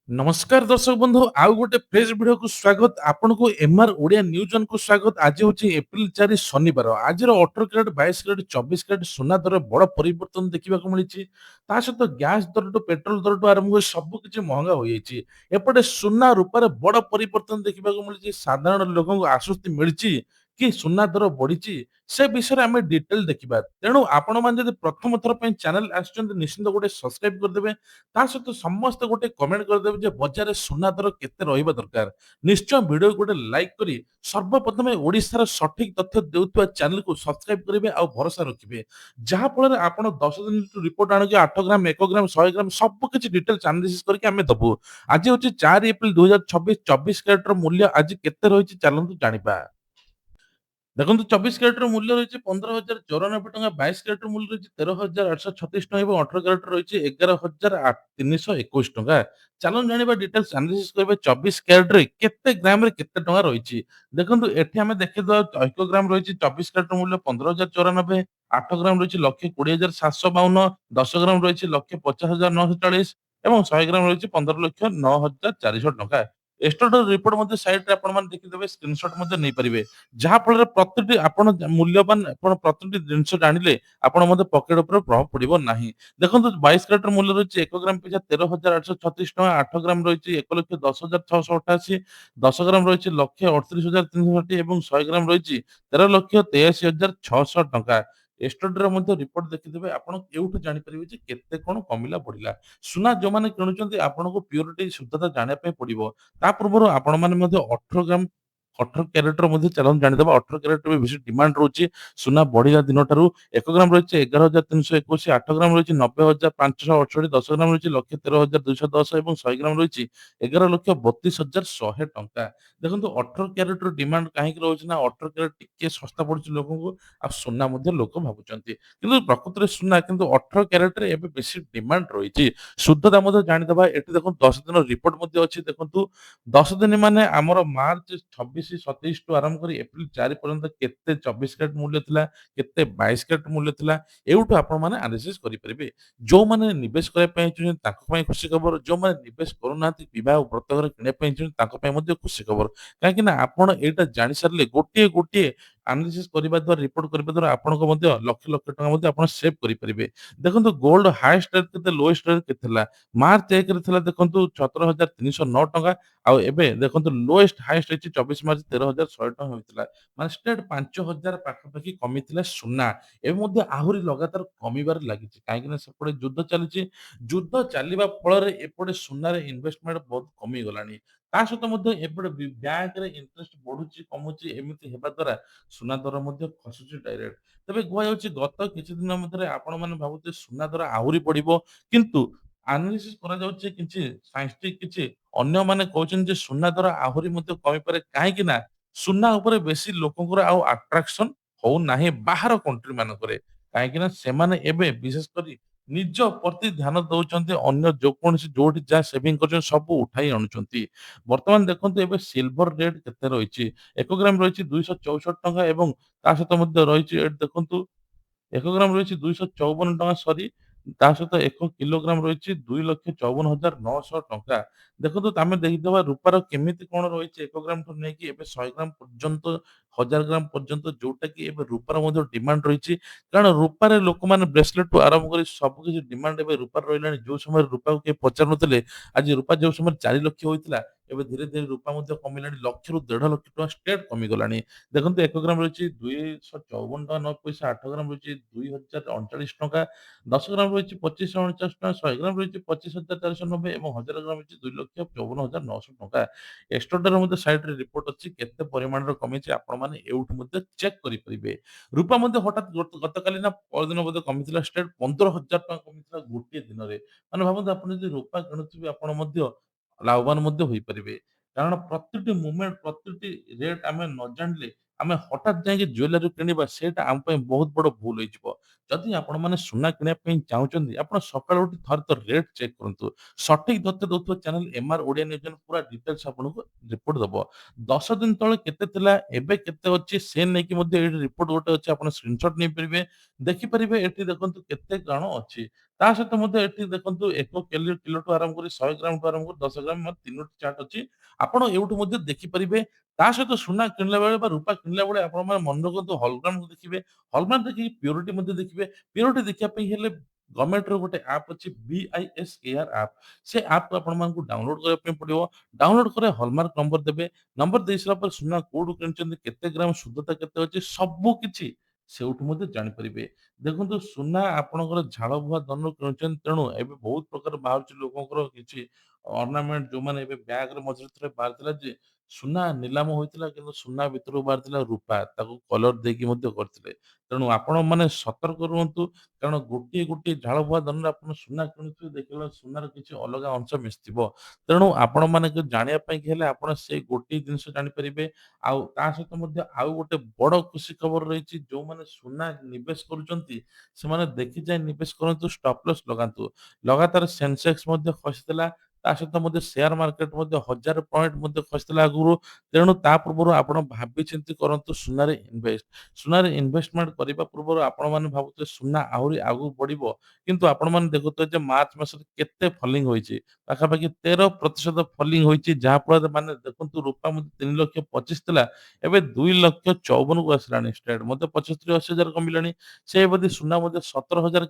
ନମସ୍କାର ଦର୍ଶକ ବନ୍ଧୁ ଆଉ ଗୋଟେ ଫ୍ରେଶ ଭିଡିଓକୁ ସ୍ୱାଗତ ଆପଣଙ୍କୁ ଏମଆର ଓଡିଆ ନ୍ୟୁଜ କୁ ସ୍ୱାଗତ। ଆଜି ହଉଛି ଏପ୍ରିଲ 4 ଶନିବାର। ଆଜିର 18 କ୍ୟାରେଟ 22 କ୍ୟାରେଟ 24 କ୍ୟାରେଟ ସୁନା ଦରରେ ବଡ ପରିବର୍ତ୍ତନ ଦେଖିବାକୁ ମିଳିଛି। ତା ସହିତ ଗ୍ୟାସ ଦରଠୁ ପେଟ୍ରୋଲ ଦରଠୁ ଆରମ୍ଭ କରି ସବୁ କିଛି ମହଙ୍ଗା ହୋଇଯାଇଛି। ଏପଟେ ସୁନା ରୂପାରେ ବଡ ପରିବର୍ତ୍ତନ ଦେଖିବାକୁ ମିଳିଛି। ସାଧାରଣ ଲୋକଙ୍କୁ ଆଶ୍ୱସ୍ତି ମିଳିଛି କି ସୁନା ଦର ବଢିଛି ସେ ବିଷୟରେ ଆମେ ଡିଟେଲ ଦେଖିବା। ତେଣୁ ଆପଣମାନେ ଯଦି ପ୍ରଥମ ଥର ପାଇଁ ଚ୍ୟାନେଲ ଆସିଛନ୍ତି ନିଶ୍ଚିନ୍ତ ଗୋଟେ ସବସ୍କ୍ରାଇବ କରିଦେବେ। ତା ସହିତ ସମସ୍ତେ ଗୋଟେ କମେଣ୍ଟ କରିଦେବେ ଯେ ବଜାରରେ ସୁନା ଦର କେତେ ରହିବା ଦରକାର। ନିଶ୍ଚୟ ଭିଡିଓ ଗୋଟେ ଲାଇକ୍ କରି ସର୍ବପ୍ରଥମେ ଓଡିଶାର ସଠିକ ତଥ୍ୟ ଦେଉଥିବା ଚ୍ୟାନେଲକୁ ସବସ୍କ୍ରାଇବ କରିବେ ଆଉ ଭରସା ରଖିବେ। ଯାହା ଫଳରେ ଆପଣ 10 ଦିନ ରିପୋର୍ଟ ଆଣିକି 8 ଗ୍ରାମ 1 ଗ୍ରାମ 100 ଗ୍ରାମ ସବୁ କିଛି ଡିଟେଲ ଆନାଲିସିସ୍ କରିକି ଆମେ ଦବୁ। ଆଜି ହଉଛି 4 ଏପ୍ରିଲ 2026 24 କ୍ୟାରେଟର ମୂଲ୍ୟ ଆଜି କେତେ ରହିଛି ଚାଲନ୍ତୁ ଜାଣିବା। ଦେଖନ୍ତୁ 24 କ୍ୟାରେଟର ମୂଲ୍ୟ ରହିଛି 15,094 ଟଙ୍କା, 22 କ୍ୟାରେଟର ମୂଲ୍ୟ ରହିଛି 13,836 ଟଙ୍କା ଏବଂ 18 କ୍ୟାରେଟର ରହିଛି 11,321 ଟଙ୍କା। ଚାଲନ୍ତୁ ଜାଣିବା ଡିଟେଲ୍ସ ଆନାଲିସିସ୍ କରିବା 24 କ୍ୟାରେଟରେ କେତେ ଗ୍ରାମରେ କେତେ ଟଙ୍କା ରହିଛି। ଦେଖନ୍ତୁ ଏଠି ଆମେ ଦେଖିଦବା 1 ଗ୍ରାମ ରହିଛି 24 କ୍ୟାରେଟର ମୂଲ୍ୟ 15,094, 8 ଗ୍ରାମ ରହିଛି 1,20,752, 10 ଗ୍ରାମ ରହିଛି 1,50,940 ଏବଂ 100 ଗ୍ରାମ ରହିଛି 15,09,400 ଟଙ୍କା। ଏଷ୍ଟୋଡର ରିପୋର୍ଟ ମଧ୍ୟ ସାଇଟରେ ଆପଣମାନେ ଦେଖିଦେବେ ସ୍କ୍ରିନଶଟ ମଧ୍ୟ ନେଇପାରିବେ। ଯାହା ଫଳରେ ପ୍ରତିଟି ଆପଣ ମୂଲ୍ୟବାନ ଆପଣ ପ୍ରତିଟି ଜିନିଷ ଜାଣିଲେ ଆପଣ ମଧ୍ୟ ପକେଟ ଉପରେ ପ୍ରଭାବ ପଡିବ ନାହିଁ। ଦେଖନ୍ତୁ 22 କ୍ୟାରେଟର ମୂଲ୍ୟ ରହିଛି 1 ଗ୍ରାମ ପିଛା 13,836 ଟଙ୍କା, 8 ଗ୍ରାମ ରହିଛି 1,10,688, 10 ଗ୍ରାମ ରହିଛି 1,38,360 ଏବଂ 100 ଗ୍ରାମ ରହିଛି 13,83,600 ଟଙ୍କା। ଏଷ୍ଟଡିର ମଧ୍ୟ ରିପୋର୍ଟ ଦେଖିଦେବେ ଆପଣ କେଉଁଠୁ ଜାଣିପାରିବେ ଯେ କେତେ କଣ କମିଲା ବଢିଲା। ସୁନା ଯୋଉମାନେ କିଣୁଛନ୍ତି ଆପଣଙ୍କୁ ପ୍ୟୁରିଟି ଶୁଦ୍ଧତା ଜାଣିବା ପାଇଁ ପଡିବ। ତା ପୂର୍ବରୁ ଆପଣମାନେ ମଧ୍ୟ 18 ଗ୍ରାମ 18 କ୍ୟାରେଟର ମଧ୍ୟ ଚାଲନ୍ତୁ ଜାଣିଦବା। 18 କ୍ୟାରେଟର ବି ବେଶୀ ଡିମାଣ୍ଡ ରହୁଛି ସୁନା ବଢିଲା ଦିନଠାରୁ। 1 ଗ୍ରାମ ରହିଛି 11,321, 8 ଗ୍ରାମ ରହିଛି 90,568, 10 ଗ୍ରାମ ରହିଛି 1,13,210 ଏବଂ 100 ଗ୍ରାମ ରହିଛି 11,32,100 ଟଙ୍କା। ଦେଖନ୍ତୁ 18 କ୍ୟାରେଟର ଡିମାଣ୍ଡ କାହିଁକି ରହୁଛି ନା 18 କ୍ୟାରେଟ ଟିକେ ଶସ୍ତା ପଡୁଛି ଲୋକଙ୍କୁ ଆଉ ସୁନା ମଧ୍ୟ ଲୋକ ଭାବୁଛନ୍ତି। କିନ୍ତୁ ପ୍ରକୃତରେ ସୁନା କିନ୍ତୁ 18 କ୍ୟାରେଟରେ ଏବେ ବେଶୀ ଡିମାଣ୍ଡ ରହିଛି। ଶୁଦ୍ଧତା ମଧ୍ୟ ଜାଣିଦବା। ଏଠି ଦେଖନ୍ତୁ 10 ଦିନ ରିପୋର୍ଟ ମଧ୍ୟ ଅଛି। ଦେଖନ୍ତୁ 10 ଦିନ ମାନେ ଆମର ମାର୍ଚ୍ଚ 26 27 ଠୁ ଆରମ୍ଭ କରି ଏପ୍ରିଲ 4 ପର୍ଯ୍ୟନ୍ତ କେତେ 24 କ୍ୟାରେଟ ମୂଲ୍ୟ ଥିଲା, କେତେ 22 କ୍ୟାରେଟ ମୂଲ୍ୟ ଥିଲା, ଏଇଠୁ ଆପଣମାନେ ଆନାଲିସିସ୍ କରିପାରିବେ। ଯୋଉମାନେ ନିବେଶ କରିବା ପାଇଁ ଚାହୁଁଛନ୍ତି ତାଙ୍କ ପାଇଁ ଖୁସି ଖବର, ଯୋଉମାନେ ନିବେଶ କରୁନାହାନ୍ତି ବିବାହ ଓ ବ୍ରତଘର କିଣିବା ପାଇଁ ଚାହୁଁଛନ୍ତି ତାଙ୍କ ପାଇଁ ମଧ୍ୟ ଖୁସି ଖବର। କାହିଁକି ନା ଆପଣ ଏଇଟା ଜାଣି ସାରିଲେ ଗୋଟିଏ ଗୋଟିଏ ଆନାଲିସିସ୍ କରିବା ଦ୍ୱାରା ରିପୋର୍ଟ କରିବା ଦ୍ୱାରା ଆପଣଙ୍କ ମଧ୍ୟ ଲକ୍ଷ ଲକ୍ଷ ଟଙ୍କା ମଧ୍ୟ ଆପଣ ସେଭ୍ କରିପାରିବେ। ଦେଖନ୍ତୁ ଗୋଲ୍ଡ ହାଏଷ୍ଟ ରେଟ୍ କେତେ ଲୋଏଷ୍ଟ ରେଟ୍ କେତେ ଥିଲା। ମାର୍ଚ୍ଚ 1 ରେ ଥିଲା ଦେଖନ୍ତୁ 17,309 ଟଙ୍କା ଆଉ ଏବେ ଦେଖନ୍ତୁ ଲୋଏଷ୍ଟ ହାଏଷ୍ଟ ହେଇଛି 24 ମାର୍ଚ୍ଚ 13,100 ଟଙ୍କା ହୋଇଥିଲା। ମାନେ ଷ୍ଟ୍ରେଟ୍ 5,000 ପାଖାପାଖି କମିଥିଲା ସୁନା। ଏବେ ମଧ୍ୟ ଆହୁରି ଲଗାତାର କମିବାରେ ଲାଗିଛି। କାହିଁକି ନା ସେପଟେ ଯୁଦ୍ଧ ଚାଲିଛି। ଯୁଦ୍ଧ ଚାଲିବା ଫଳରେ ଏପଟେ ସୁନାରେ ଇନଭେଷ୍ଟମେଣ୍ଟ ବହୁତ କମିଗଲାଣି। ତା ସହିତ ମଧ୍ୟ ଏପଟେ ବ୍ୟାଙ୍କରେ ଇଣ୍ଟରେଷ୍ଟ ବଢୁଛି କମୁଛି ଏମିତି ହେବା ଦ୍ୱାରା ସୁନା ଦର ମଧ୍ୟ ଖସୁଛି ଡାଇରେକ୍ଟ। ତେବେ କୁହାଯାଉଛି ଗତ କିଛି ଦିନ ମଧ୍ୟରେ ଆପଣମାନେ ଭାବୁଥିବେ ସୁନା ଦର ଆହୁରି ବଢିବ କିନ୍ତୁ ଆନାଲିସିସ୍ କରାଯାଉଛି କିଛି ସାଇଣ୍ଟିଫିକ କିଛି ଅନ୍ୟମାନେ କହୁଛନ୍ତି ଯେ ସୁନା ଦର ଆହୁରି ମଧ୍ୟ କମିପାରେ। କାହିଁକି ନା ସୁନା ଉପରେ ବେଶୀ ଲୋକଙ୍କର ଆଉ ଆଟ୍ରାକ୍ସନ ହଉନାହିଁ ବାହାର କଣ୍ଟ୍ରି ମାନଙ୍କରେ। କାହିଁକି ନା ସେମାନେ ଏବେ ବିଶେଷ କରି ନିଜ ପ୍ରତି ଧ୍ୟାନ ଦଉଛନ୍ତି ଅନ୍ୟ ଯେକୌଣସି ଯୋଉଠି ଯାହା ସେଭିଂ କରୁଛନ୍ତି ସବୁ ଉଠାଇ ଆଣୁଛନ୍ତି। ବର୍ତ୍ତମାନ ଦେଖନ୍ତୁ ଏବେ ସିଲଭର ରେଟ୍ କେତେ ରହିଛି। 1 ଗ୍ରାମ ରହିଛି 264 ଟଙ୍କା ଏବଂ ତା ସହିତ ମଧ୍ୟ ରହିଛି ଏଠି ଦେଖନ୍ତୁ 1 ଗ୍ରାମ ରହିଛି 254 ଟଙ୍କା ସରି ତା ସହିତ 1 କିଲୋଗ୍ରାମ ରହିଛି 2,54,900 ଟଙ୍କା। ଦେଖନ୍ତୁ ଆମେ ଦେଖିଦବା ରୂପାର କେମିତି କଣ ରହିଛି 1 ଗ୍ରାମ ଠୁ ନେଇକି ଏବେ 100 ଗ୍ରାମ ପର୍ଯ୍ୟନ୍ତ 1000 ଗ୍ରାମ ପର୍ଯ୍ୟନ୍ତ ଯୋଉଟା କି ଏବେ ରୂପାର ମଧ୍ୟ ଡିମାଣ୍ଡ ରହିଛି। କାରଣ ରୂପାରେ ଲୋକମାନେ ବ୍ରେସଲେଟ ଠୁ ଆରମ୍ଭ କରି ସବୁ କିଛି ଡିମାଣ୍ଡ ଏବେ ରୂପାର ରହିଲାଣି। ଯୋଉ ସମୟରେ ରୂପାକୁ କେହି ପଚାରୁନଥିଲେ ଆଜି ରୂପା ଯୋଉ ସମୟରେ 4 ଲକ୍ଷ ହୋଇଥିଲା ଏବେ ଧୀରେ ଧୀରେ ରୂପା ମଧ୍ୟ କମିଲାଣି। ଲକ୍ଷରୁ 1.5 ଲକ୍ଷ ଟଙ୍କା ଷ୍ଟ୍ରେଟ୍ କମିଗଲାଣି। ଦେଖନ୍ତୁ 1 ଗ୍ରାମ ରହିଛି 254 ଟଙ୍କା 9 ପଇସା, 8 ଗ୍ରାମ ରହିଛି 2,039 ଟଙ୍କା, 10 ଗ୍ରାମ ରହିଛି 2,549 ଟଙ୍କା, 100 ଗ୍ରାମ ରହିଛି 25,490 ଏବଂ 1000 ଗ୍ରାମ ରହିଛି 2,54,900 ଟଙ୍କା। ଏକ୍ସଟ୍ରାଡର ମଧ୍ୟ ସାଇଟରେ ରିପୋର୍ଟ ଅଛି କେତେ ପରିମାଣର କମିଛି ଆପଣମାନେ ଏଉଠୁ ମଧ୍ୟ ଚେକ୍ କରିପାରିବେ। ରୂପା ମଧ୍ୟ ହଠାତ୍ ଗତକାଲି ନା ପରଦିନ ବୋଧେ କମିଥିଲା ଷ୍ଟ୍ରେଟ୍ 15,000 ଟଙ୍କା କମିଥିଲା ଗୋଟିଏ ଦିନରେ। ମାନେ ଭାବନ୍ତୁ ଆପଣ ଯଦି ରୂପା କିଣୁଥିବେ ଆପଣ ମଧ୍ୟ ଲାଭବାନ ମଧ୍ୟ ହୋଇପାରିବେ। କାରଣ ପ୍ରତିଟି ମୁଭମେଣ୍ଟ ପ୍ରତିଟି ରେଟ୍ ଆମେ ନ ଜାଣିଲେ ଆମେ ହଠାତ୍ ଯାଇକି ଜୁଏଲାରୀ କିଣିବା ସେଇଟା ଆମ ପାଇଁ ବହୁତ ବଡ ଭୁଲ ହେଇଯିବ। ଯଦି ଆପଣମାନେ ସୁନା କିଣିବା ପାଇଁ ଚାହୁଁଛନ୍ତି, ଆପଣ ସକାଳୁ ଉଠି ଥରେ ତ ରେଟ୍ ଚେକ୍ କରନ୍ତୁ। ସଠିକ୍ ତଥ୍ୟ ଦଉଥିବା ଚ୍ୟାନେଲ ଏମ୍ଆର୍ ଓଡିଆ ନ୍ୟୁଜ୍ ପୁରା ଡିଟେଲ୍ସ ଆପଣଙ୍କୁ ରିପୋର୍ଟ ଦବ। 10 ଦିନ ତଳେ କେତେ ଥିଲା, ଏବେ କେତେ ଅଛି ସେ ନେଇକି ମଧ୍ୟ ଏଇଠି ରିପୋର୍ଟ ଗୋଟେ ଅଛି ଆପଣ ସ୍କ୍ରିନଶଟ ନେଇପାରିବେ। ଦେଖିପାରିବେ ଏଠି ଦେଖନ୍ତୁ କେତେ କଣ ଅଛି। ତା ସହିତ ମଧ୍ୟ ଏଠି ଦେଖନ୍ତୁ 1 କିଲୋଠୁ ଆରମ୍ଭ କରି 100 ଗ୍ରାମଠୁ ଆରମ୍ଭ କରି 10 ଗ୍ରାମ 3ଟି ଚାର୍ଟ ଅଛି। ଆପଣ ଏଇଠୁ ମଧ୍ୟ ଦେଖିପାରିବେ। ତା ସହିତ ସୁନା କିଣିଲା ବେଳେ ବା ରୂପା କିଣିଲା ବେଳେ ଆପଣମାନେ ମନେ ରଖନ୍ତୁ ହଲମାର୍କ ଦେଖିବେ। ହଲମାର୍କ ଦେଖିକି ପ୍ୟୁରିଟି ମଧ୍ୟ ଦେଖିବେ। ପ୍ୟୁରିଟି ଦେଖିବା ପାଇଁ ହେଲେ ଗଭର୍ଣ୍ଣମେଣ୍ଟର ଗୋଟେ ଆପ୍ ଅଛି BISAR ଆପ୍। ସେ ଆପ୍‌କୁ ଆପଣମାନଙ୍କୁ ଡାଉନଲୋଡ୍ କରିବା ପାଇଁ ପଡିବ। ଡାଉନଲୋଡ୍ ପରେ ହଲମାର୍କ ନମ୍ବର ଦେବେ। ନମ୍ବର ଦେଇ ସାରିଲା ପରେ ସୁନା କୋଉଠୁ କିଣିଛନ୍ତି, କେତେ ଗ୍ରାମ ଶୁଦ୍ଧତା କେତେ ଅଛି ସବୁ କିଛି ସେଉଠୁ ମଧ୍ୟ ଜାଣିପାରିବେ। ଦେଖନ୍ତୁ ସୁନା ଆପଣଙ୍କର ଝାଳ ବୁହା ଧନରୁ କିଣୁଛନ୍ତି ତେଣୁ ଏବେ ବହୁତ ପ୍ରକାର ବାହାରୁଛି ଲୋକଙ୍କର କିଛି ଅର୍ଣ୍ଣାମେଣ୍ଟ ଯୋଉମାନେ ଏବେ ବ୍ୟାଗରେ ମଝିରେ ଥରେ ବାହାରିଥିଲା ଯେ ସୁନା ନିଲାମ ହୋଇଥିଲା କିନ୍ତୁ ସୁନା ଭିତରୁ ବାହାରିଥିଲା ରୂପା ତାକୁ କଲର ଦେଇକି ମଧ୍ୟ କରିଥିଲେ। ତେଣୁ ଆପଣମାନେ ସତର୍କ ରୁହନ୍ତୁ କାରଣ ଗୋଟିଏ ଝାଳ ବୁହା ଧନରେ ଆପଣ ସୁନା କିଣୁଥିବେ ଦେଖିଲା ବେଳକୁ ସୁନାର କିଛି ଅଲଗା ଅଂଶ ମିଶିଥିବ। ତେଣୁ ଆପଣମାନଙ୍କୁ ଜାଣିବା ପାଇଁ ହେଲେ ଆପଣ ସେଇ ଗୋଟିଏ ଜିନିଷ ଜାଣିପାରିବେ। ଆଉ ତା ସହିତ ମଧ୍ୟ ଆଉ ଗୋଟେ ବଡ ଖୁସି ଖବର ରହିଛି ଯୋଉମାନେ ସୁନା ନିବେଶ କରୁଛନ୍ତି ସେମାନେ ଦେଖି ଚାହିଁ ନିବେଶ କରନ୍ତୁ, ଷ୍ଟପ୍ ଲସ୍ ଲଗାନ୍ତୁ। ଲଗାତାର ସେନସେକ୍ସ ମଧ୍ୟ ଖସିଥିଲା। ତା ସହିତ ମଧ୍ୟ ସେୟାର ମାର୍କେଟ ମଧ୍ୟ 1000 ପଏଣ୍ଟ ମଧ୍ୟ ଖସିଥିଲା ଆଗରୁ। ତେଣୁ ତା ପୂର୍ବରୁ ଆପଣ ଭାବିଚିନ୍ତି କରନ୍ତୁ ସୁନାରେ ଇନଭେଷ୍ଟ। ସୁନାରେ ଇନଭେଷ୍ଟମେଣ୍ଟ କରିବା ପୂର୍ବରୁ ଆପଣମାନେ ଭାବୁଥିବେ ସୁନା ଆହୁରି ଆଗକୁ ବଢିବ। କିନ୍ତୁ ଆପଣମାନେ ଦେଖୁଥିବେ ଯେ ମାର୍ଚ୍ଚ ମାସରେ କେତେ ଫଲିଂ ହୋଇଛି। ପାଖାପାଖି 13% ଫଲିଂ ହୋଇଛି। ଯାହାଫଳରେ ମାନେ ଦେଖନ୍ତୁ ରୂପା ମଧ୍ୟ 3,25,000 ଥିଲା। ଏବେ 2,54,000 କୁ ଆସିଲାଣି ଷ୍ଟ୍ରେଟ୍ ମଧ୍ୟ 75-80 ହଜାର କମିଲାଣି। ସେ ବୋଧେ ସୁନା ମଧ୍ୟ 17,000